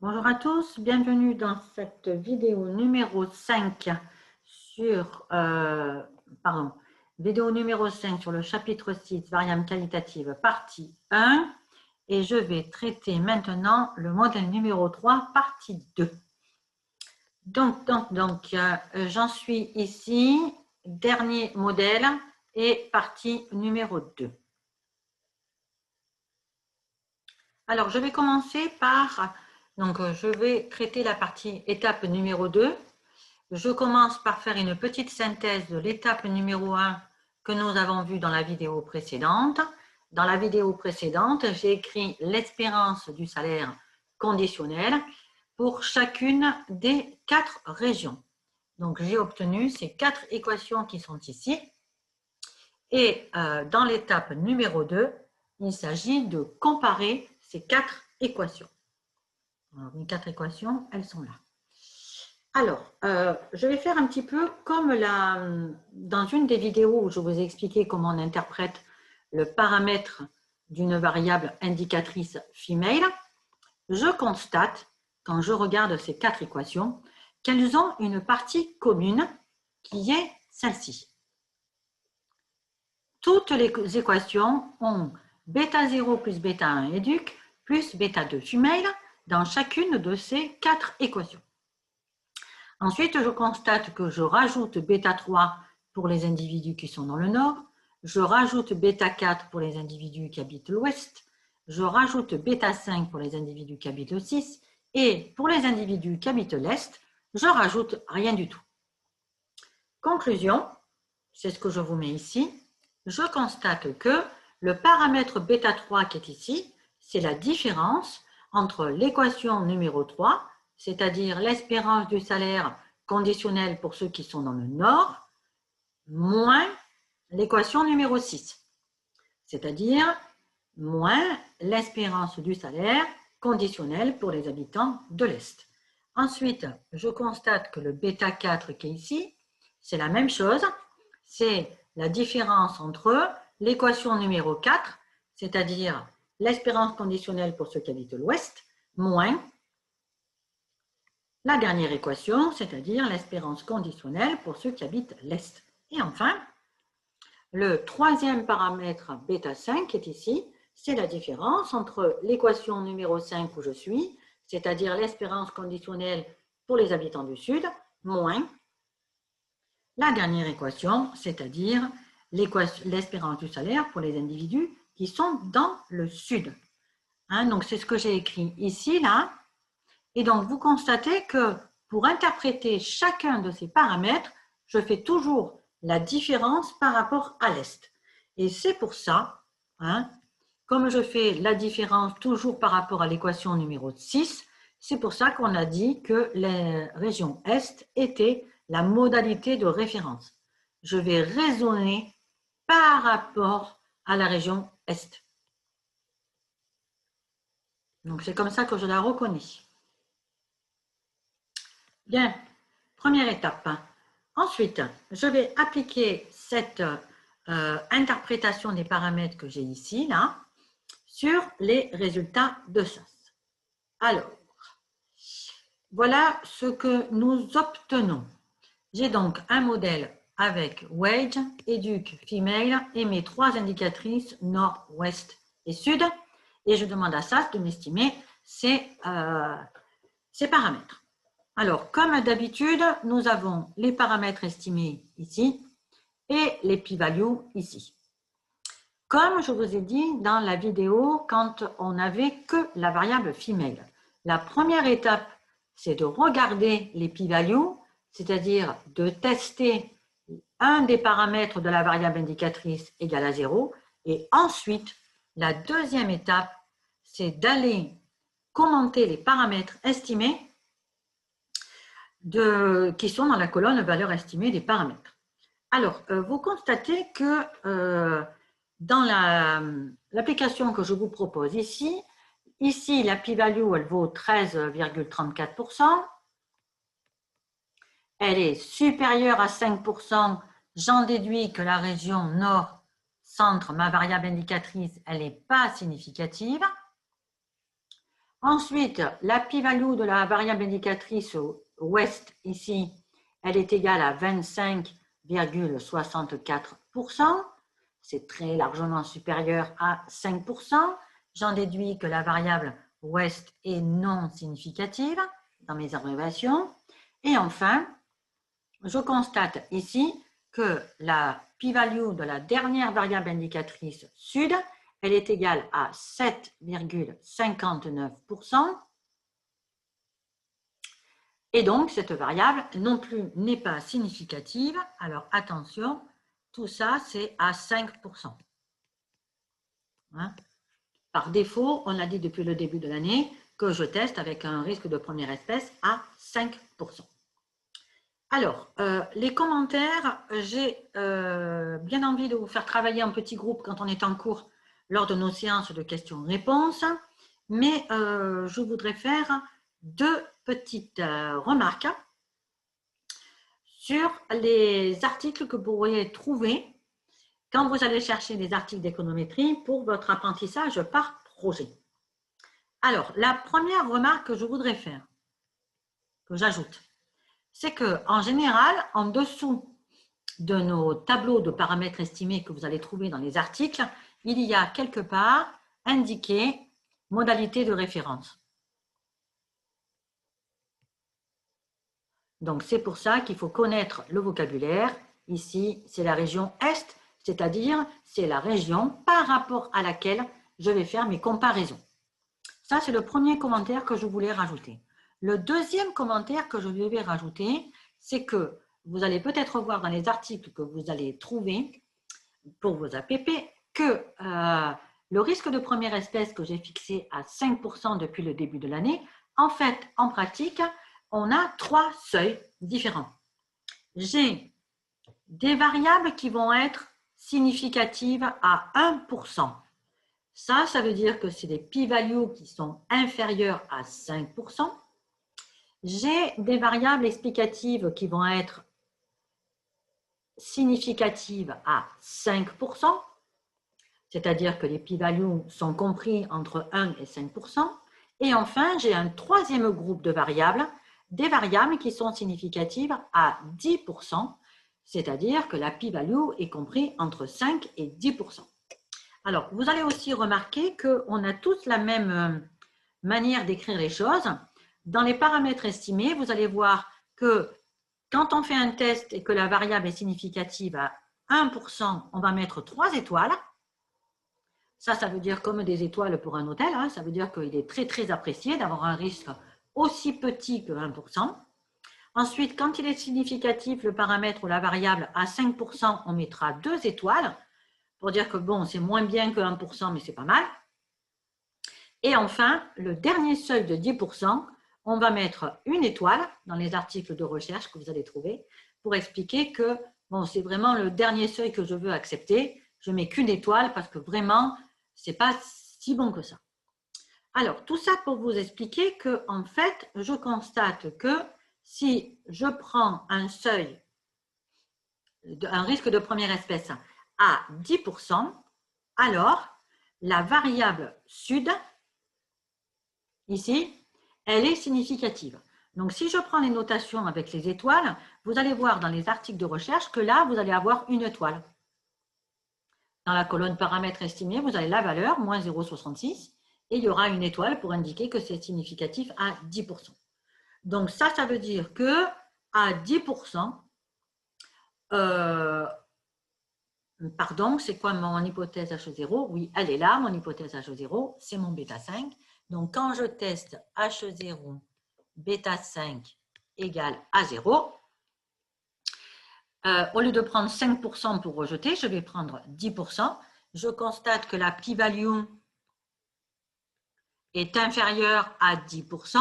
Bonjour à tous, bienvenue dans cette vidéo numéro 5 sur, vidéo numéro 5 sur le chapitre 6, variable qualitative, partie 1. Et je vais traiter maintenant le modèle numéro 3, partie 2. J'en suis ici, dernier modèle et partie numéro 2. Alors, je vais commencer par, je vais traiter la partie étape numéro 2. Je commence par faire une petite synthèse de l'étape numéro 1 que nous avons vue dans la vidéo précédente. Dans la vidéo précédente, j'ai écrit l'espérance du salaire conditionnel pour chacune des 4 régions. Donc, j'ai obtenu ces 4 équations qui sont ici. Et dans l'étape numéro 2, il s'agit de comparer ces 4 équations. Alors, les 4 équations, elles sont là. Alors, je vais faire un petit peu comme dans une des vidéos où je vous ai expliqué comment on interprète le paramètre d'une variable indicatrice female. Je constate, quand je regarde ces 4 équations, qu'elles ont une partie commune qui est celle-ci. Toutes les équations ont β0 plus β1 éduc plus β2 female dans chacune de ces 4 équations. Ensuite, je constate que je rajoute β3 pour les individus qui sont dans le nord, je rajoute β4 pour les individus qui habitent l'ouest, je rajoute β5 pour les individus qui habitent le 6, et pour les individus qui habitent l'est, je rajoute rien du tout. Conclusion, c'est ce que je vous mets ici, je constate que le paramètre β3 qui est ici, c'est la différence entre l'équation numéro 3, c'est-à-dire l'espérance du salaire conditionnel pour ceux qui sont dans le nord, moins l'équation numéro 6, c'est-à-dire moins l'espérance du salaire conditionnel pour les habitants de l'Est. Ensuite, je constate que le β4 qui est ici, c'est la même chose, c'est la différence entre l'équation numéro 4, c'est-à-dire l'espérance conditionnelle pour ceux qui habitent l'Ouest, moins la dernière équation, c'est-à-dire l'espérance conditionnelle pour ceux qui habitent l'Est. Et enfin, le troisième paramètre β5 qui est ici, c'est la différence entre l'équation numéro 5 où je suis, c'est-à-dire l'espérance conditionnelle pour les habitants du Sud, moins la dernière équation, c'est-à-dire l'espérance du salaire pour les individus qui sont dans le Sud. Donc, c'est ce que j'ai écrit ici, là. Et donc, vous constatez que pour interpréter chacun de ces paramètres, je fais toujours la différence par rapport à l'Est. Et c'est pour ça, comme je fais la différence toujours par rapport à l'équation numéro 6, c'est pour ça qu'on a dit que la région Est était la modalité de référence. Je vais raisonner par rapport à la région Est. Donc, c'est comme ça que je la reconnais. Bien, première étape. Ensuite, je vais appliquer cette interprétation des paramètres que j'ai ici, là, sur les résultats de SAS. Alors, voilà ce que nous obtenons. J'ai donc un modèle avec wage, éduc, female et mes 3 indicatrices nord, ouest et sud. Et je demande à SAS de m'estimer ces paramètres. Alors, comme d'habitude, nous avons les paramètres estimés ici et les p-values ici. Comme je vous ai dit dans la vidéo, quand on n'avait que la variable female, la première étape, c'est de regarder les p-values, c'est-à-dire de tester un des paramètres de la variable indicatrice égale à 0. Et ensuite, la deuxième étape, c'est d'aller commenter les paramètres estimés qui sont dans la colonne valeur estimée des paramètres. Alors, vous constatez que dans l'application que je vous propose ici, la p-value, elle vaut 13,34%. Elle est supérieure à 5%. J'en déduis que la région nord-centre, ma variable indicatrice, elle n'est pas significative. Ensuite, la p-value de la variable indicatrice ouest, ici, elle est égale à 25,64%. C'est très largement supérieur à 5%. J'en déduis que la variable ouest est non significative dans mes abréviations. Et enfin, je constate ici que la p-value de la dernière variable indicatrice sud, elle est égale à 7,59%. Et donc, cette variable non plus n'est pas significative. Alors, attention, tout ça, c'est à 5%. Hein? Par défaut, on a dit depuis le début de l'année que je teste avec un risque de première espèce à 5%. Alors, les commentaires, j'ai bien envie de vous faire travailler en petit groupe quand on est en cours lors de nos séances de questions-réponses, mais je voudrais faire deux petites remarques sur les articles que vous pourriez trouver quand vous allez chercher des articles d'économétrie pour votre apprentissage par projet. Alors, la première remarque que je voudrais faire, que j'ajoute, c'est qu'en général, en dessous de nos tableaux de paramètres estimés que vous allez trouver dans les articles, il y a quelque part indiqué modalité de référence. Donc, c'est pour ça qu'il faut connaître le vocabulaire. Ici, c'est la région Est, c'est-à-dire c'est la région par rapport à laquelle je vais faire mes comparaisons. Ça, c'est le premier commentaire que je voulais rajouter. Le deuxième commentaire que je vais rajouter, c'est que vous allez peut-être voir dans les articles que vous allez trouver pour vos APP que le risque de première espèce que j'ai fixé à 5% depuis le début de l'année, en fait, en pratique, on a trois seuils différents. J'ai des variables qui vont être significatives à 1%. Ça veut dire que c'est des p-values qui sont inférieures à 5%. J'ai des variables explicatives qui vont être significatives à 5%, c'est-à-dire que les p-values sont compris entre 1 et 5%. Et enfin, j'ai un troisième groupe de variables, des variables qui sont significatives à 10%, c'est-à-dire que la p-value est comprise entre 5 et 10%. Alors, vous allez aussi remarquer qu'on a tous la même manière d'écrire les choses. Dans les paramètres estimés, vous allez voir que quand on fait un test et que la variable est significative à 1%, on va mettre 3 étoiles. Ça veut dire comme des étoiles pour un hôtel. Hein. Ça veut dire qu'il est très, très apprécié d'avoir un risque aussi petit que 1%. Ensuite, quand il est significatif, le paramètre ou la variable à 5%, on mettra 2 étoiles pour dire que bon, c'est moins bien que 1%, mais c'est pas mal. Et enfin, le dernier seuil de 10%, on va mettre une étoile dans les articles de recherche que vous allez trouver pour expliquer que bon, c'est vraiment le dernier seuil que je veux accepter. Je ne mets qu'une étoile parce que vraiment, ce n'est pas si bon que ça. Alors, tout ça pour vous expliquer que, en fait, je constate que si je prends un seuil, un risque de première espèce à 10%, alors la variable sud, ici, elle est significative. Donc, si je prends les notations avec les étoiles, vous allez voir dans les articles de recherche que là, vous allez avoir une étoile. Dans la colonne paramètres estimés, vous avez la valeur, moins 0,66, et il y aura une étoile pour indiquer que c'est significatif à 10%. Donc, ça veut dire que à 10%, pardon, c'est quoi mon hypothèse H0? Oui, elle est là, mon hypothèse H0, c'est mon bêta 5. Donc, quand je teste H0, bêta 5 égale à 0, au lieu de prendre 5% pour rejeter, je vais prendre 10%. Je constate que la p-value est inférieure à 10%,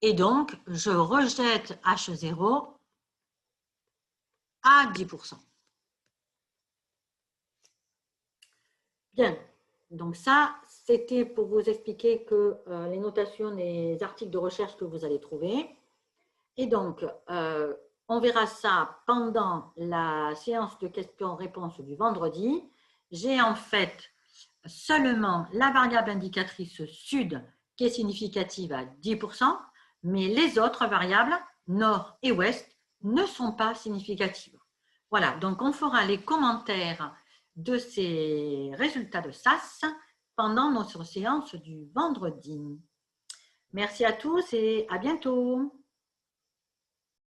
et donc je rejette H0 à 10%. Bien, donc ça, c'était pour vous expliquer que les notations des articles de recherche que vous allez trouver. Et donc, on verra ça pendant la séance de questions-réponses du vendredi. J'ai en fait seulement la variable indicatrice sud qui est significative à 10%, mais les autres variables, nord et ouest, ne sont pas significatives. Voilà, donc on fera les commentaires de ces résultats de SAS pendant notre séance du vendredi. Merci à tous et à bientôt.